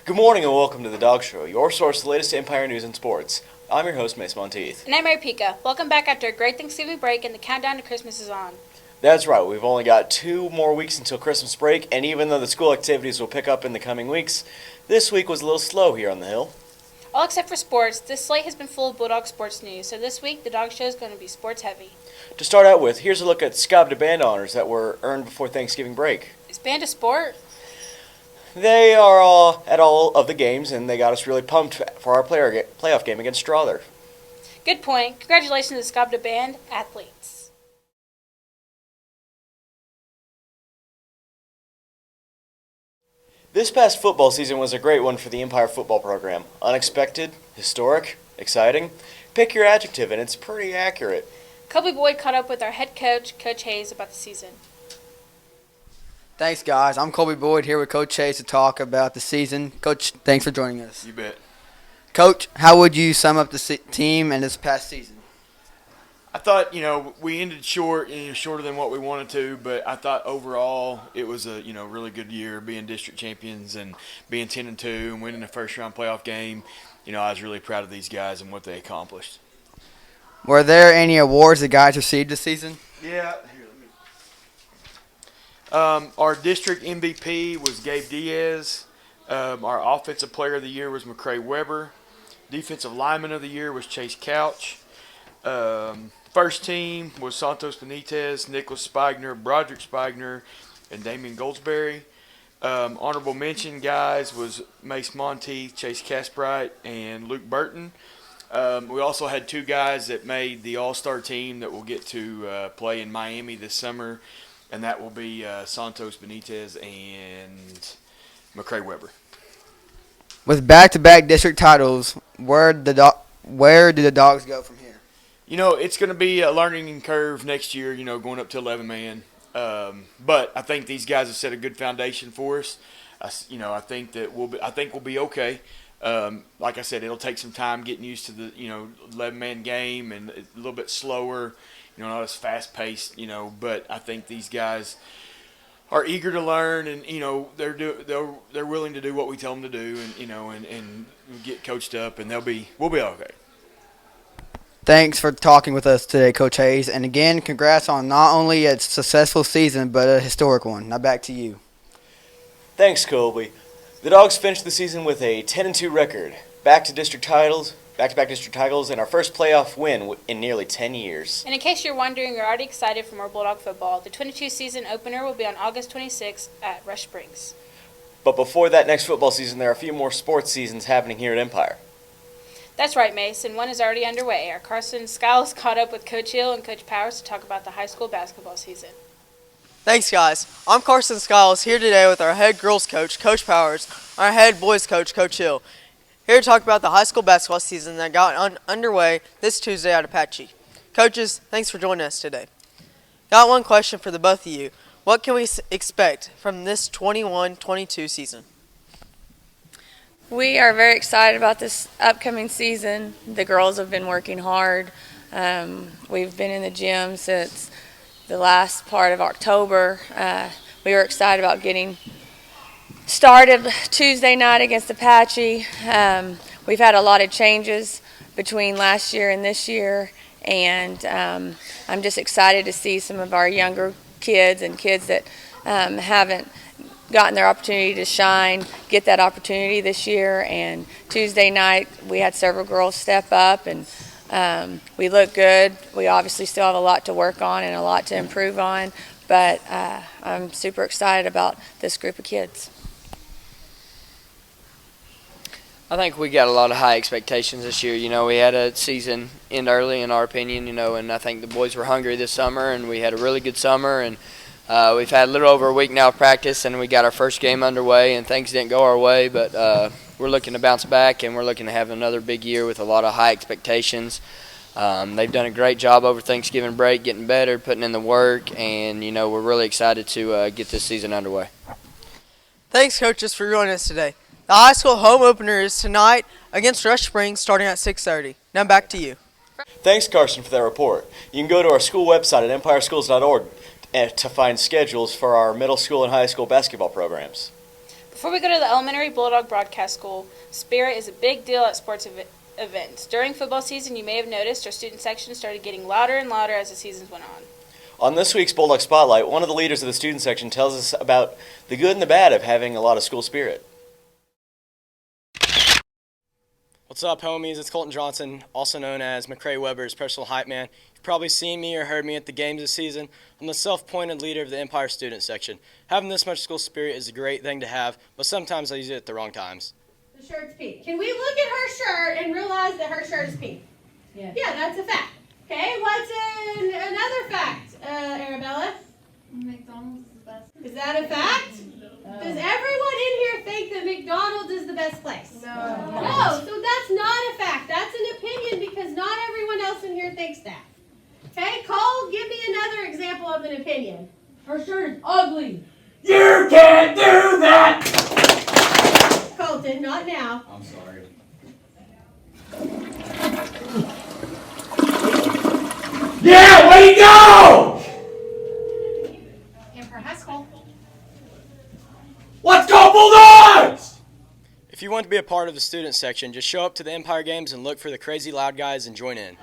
Good morning and welcome to the Dawg Show, your source for the latest Empire news and sports. I'm your host, Mace Monteith. And I'm Mary Pica. Welcome back after a great Thanksgiving break, and the countdown to Christmas is on. That's right, we've only got 2 more weeks until Christmas break, and even though the school activities will pick up in the coming weeks, this week was a little slow here on the Hill. All except for sports, this slate has been full of Bulldog sports news, so this week the Dawg Show is going to be sports heavy. To start out with, here's a look at Scabda Band honors that were earned before Thanksgiving break. Is band a sport? They are all at all of the games, and they got us really pumped for our playoff game against Strother. Good point. Congratulations to Scabda Band athletes. This past football season was a great one for the Empire football program. Unexpected, historic, exciting. Pick your adjective, and it's pretty accurate. Kobe Boyd caught up with our head coach, Coach Hayes, about the season. Thanks, guys. I'm Colby Boyd here with Coach Hayes to talk about the season. Coach, thanks for joining us. You bet. Coach, how would you sum up the team and this past season? I thought, we ended shorter than what we wanted to, but I thought overall it was a, really good year being district champions and being 10-2 and winning the first round playoff game. I was really proud of these guys and what they accomplished. Were there any awards the guys received this season? Yeah. Our district MVP was Gabe Diaz. Our offensive player of the year was McCray Weber. Defensive lineman of the year was Chase Couch. First team was Santos Benitez, Nicholas Spigner, Broderick Spigner, and Damian Goldsberry. Honorable mention guys was Mace Monteith, Chase Casbright, and Luke Burton. We also had 2 guys that made the All-Star team that will get to play in Miami this summer. And that will be Santos Benitez and McCray Weber. With back-to-back district titles, where do the Dogs go from here? It's going to be a learning curve next year, going up to 11-man. But I think these guys have set a good foundation for us. I think that we'll be okay. Like I said, it'll take some time getting used to the 11-man game and a little bit slower. Not as fast-paced, but I think these guys are eager to learn, and they're willing to do what we tell them to do, and get coached up, and we'll be okay. Thanks for talking with us today, Coach Hayes, and again, congrats on not only a successful season but a historic one. Now back to you. Thanks, Colby. The Dogs finished the season with a 10-2 record, back-to-back district titles, and our first playoff win in nearly 10 years. And in case you're wondering, we're already excited for more Bulldog football. The 22 season opener will be on August 26th at Rush Springs. But before that next football season, there are a few more sports seasons happening here at Empire. That's right, Mace, and one is already underway. Our Carson Skiles caught up with Coach Hill and Coach Powers to talk about the high school basketball season. Thanks, guys. I'm Carson Skiles here today with our head girls coach, Coach Powers, our head boys coach, Coach Hill. Here to talk about the high school basketball season that got underway this Tuesday at Apache. Coaches, thanks for joining us today. Got one question for the both of you. What can we expect from this 21-22 season? We are very excited about this upcoming season. The girls have been working hard. We've been in the gym since the last part of October. We were excited about getting started Tuesday night against Apache. We've had a lot of changes between last year and this year, and I'm just excited to see some of our younger kids and kids that haven't gotten their opportunity to shine get that opportunity this year. And Tuesday night we had several girls step up, and we look good. We obviously still have a lot to work on and a lot to improve on, but I'm super excited about this group of kids. I think we got a lot of high expectations this year. We had a season end early, in our opinion, and I think the boys were hungry this summer, and we had a really good summer, and we've had a little over a week now of practice, and we got our first game underway, and things didn't go our way, but we're looking to bounce back, and we're looking to have another big year with a lot of high expectations. They've done a great job over Thanksgiving break, getting better, putting in the work, and, we're really excited to get this season underway. Thanks, coaches, for joining us today. The high school home opener is tonight against Rush Springs starting at 6:30. Now back to you. Thanks, Carson, for that report. You can go to our school website at empireschools.org to find schedules for our middle school and high school basketball programs. Before we go to the elementary Bulldog Broadcast School, spirit is a big deal at sports events. During football season, you may have noticed our student section started getting louder and louder as the seasons went on. On this week's Bulldog Spotlight, one of the leaders of the student section tells us about the good and the bad of having a lot of school spirit. What's up, homies? It's Colton Johnson, also known as McCray Weber's personal hype man. You've probably seen me or heard me at the games this season. I'm the self-appointed leader of the Empire student section. Having this much school spirit is a great thing to have, but sometimes I use it at the wrong times. The shirt's pink. Can we look at her shirt and realize that her shirt is pink? Yeah. Yeah, that's a fact. Okay, what's another fact, Arabella? McDonald's is the best. Is that a fact? Does everyone in here think that McDonald's is the best place? No. No, so that's not a fact. That's an opinion because not everyone else in here thinks that. Okay, Cole, give me another example of an opinion. Her shirt is ugly. You can't do that! Colton, not now. I'm sorry. Yeah, way to go! And for high school. Let's go Bulldogs! If you want to be a part of the student section, just show up to the Empire games and look for the crazy loud guys and join in.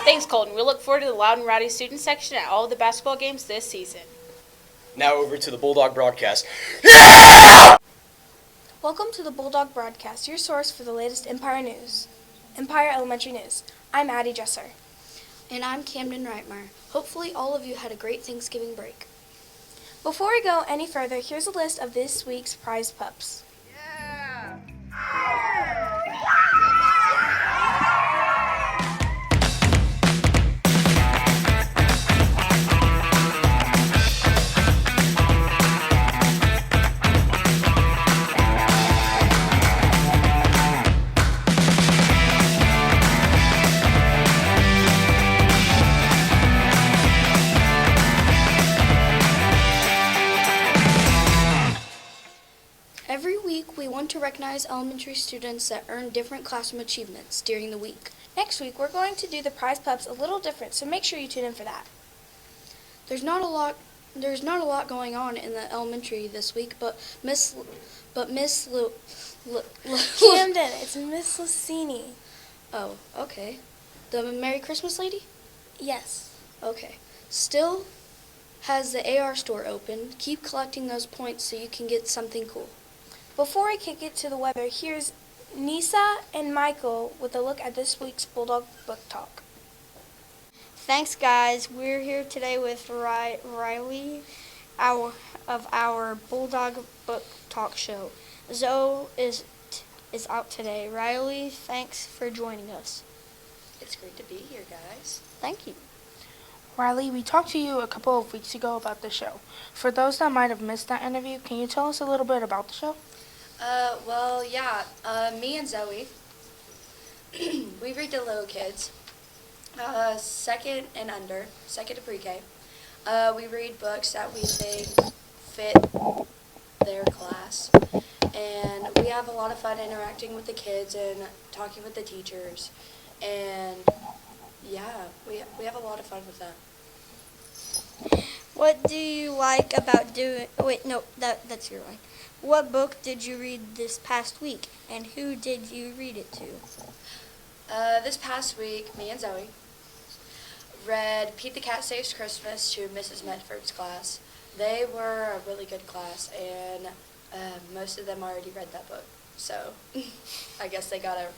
Thanks, Colton. We look forward to the loud and rowdy student section at all of the basketball games this season. Now over to the Bulldog broadcast. Welcome to the Bulldog Broadcast, your source for the latest Empire news. Empire Elementary News. I'm Addie Jesser. And I'm Camden Reitmeyer. Hopefully all of you had a great Thanksgiving break. Before we go any further, here's a list of this week's prize pups. Every week we want to recognize elementary students that earn different classroom achievements during the week. Next week, we're going to do the prize pups a little different, so make sure you tune in for that. There's not a lot going on in the elementary this week, but Miss Camden, it's Miss Lucini. Oh, okay. The Merry Christmas lady? Yes. Okay. Still has the AR store open. Keep collecting those points so you can get something cool. Before we kick it to the weather, here's Nisa and Michael with a look at this week's Bulldog Book Talk. Thanks, guys. We're here today with Riley of our Bulldog Book Talk show. Zoe is out today. Riley, thanks for joining us. It's great to be here, guys. Thank you. Riley, we talked to you a couple of weeks ago about the show. For those that might have missed that interview, can you tell us a little bit about the show? Me and Zoe, we read to little kids, second to pre-K. We read books that we think fit their class, and we have a lot of fun interacting with the kids and talking with the teachers, and yeah, we have a lot of fun with that. What do you like about that's your line. What book did you read this past week, and who did you read it to? This past week, me and Zoe read Pete the Cat Saves Christmas to Mrs. Medford's class. They were a really good class, and most of them already read that book, so I guess they got a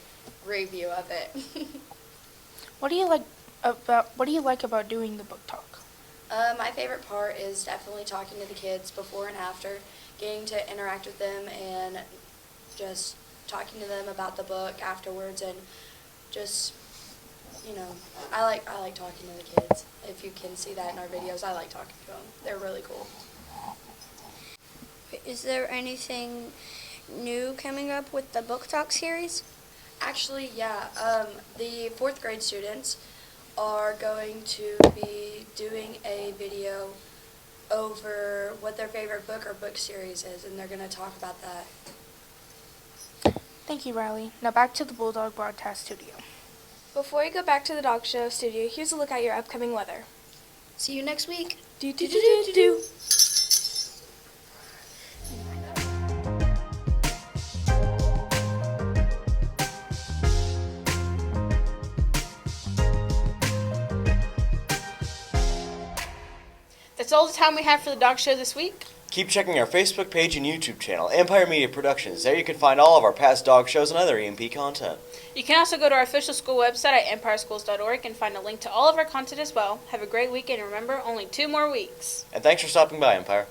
review of it. What do you like about doing the book talk? My favorite part is definitely talking to the kids before and after, getting to interact with them and just talking to them about the book afterwards, and just, I like talking to the kids. If you can see that in our videos, I like talking to them. They're really cool. Is there anything new coming up with the book talk series? Actually, yeah. The 4th grade students are going to be doing a video over what their favorite book or book series is, and they're going to talk about that. Thank you, Riley. Now back to the Bulldog Broadcast Studio. Before you go back to the Dog Show studio, here's a look at your upcoming weather. See you next week. Do, do, do, do, do. That's all the time we have for the Dog Show this week. Keep checking our Facebook page and YouTube channel, Empire Media Productions. There you can find all of our past dog shows and other EMP content. You can also go to our official school website at empireschools.org and find a link to all of our content as well. Have a great weekend, and remember, only 2 more weeks. And thanks for stopping by, Empire.